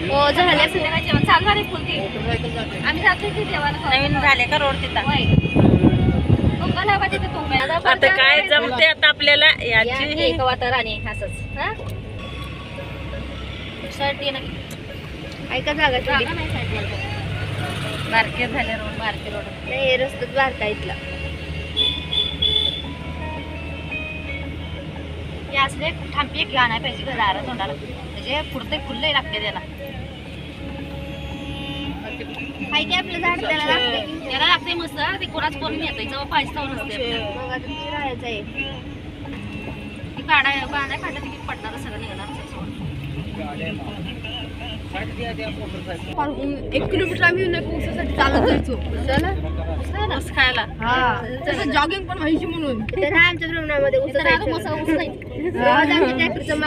हो झाले जेवण चालू झाले फुलती आम्ही जातो की जेवायला नवीन झाले का रोड तिथं आता काय जमते आता आपल्याला याची राणी असंच शर्ट ऐका जागा बारके झाले रोड बारके रोड नाही रस्त्यात बारका इथला असले थांबी एक आणाय पाहिजे दारा तोंडाला म्हणजे पुढते फुलले लागते त्याला काय की आपलं झाड त्याला लागते मस्त ते कोणाच कोण येत जेव्हा पाहिजे तेव्हा नसते मग आता ते राहायचं आहे ती काढाय बांधाय काढलं तिकीट पडणार सगळं निघणार 1 किलोमीटर आम्ही ऊसासाठी चालत जायचो ऊस खायला जॉगिंग पण व्हायची म्हणून आमच्या भ्रमणामध्ये ट्रॅक्टरचं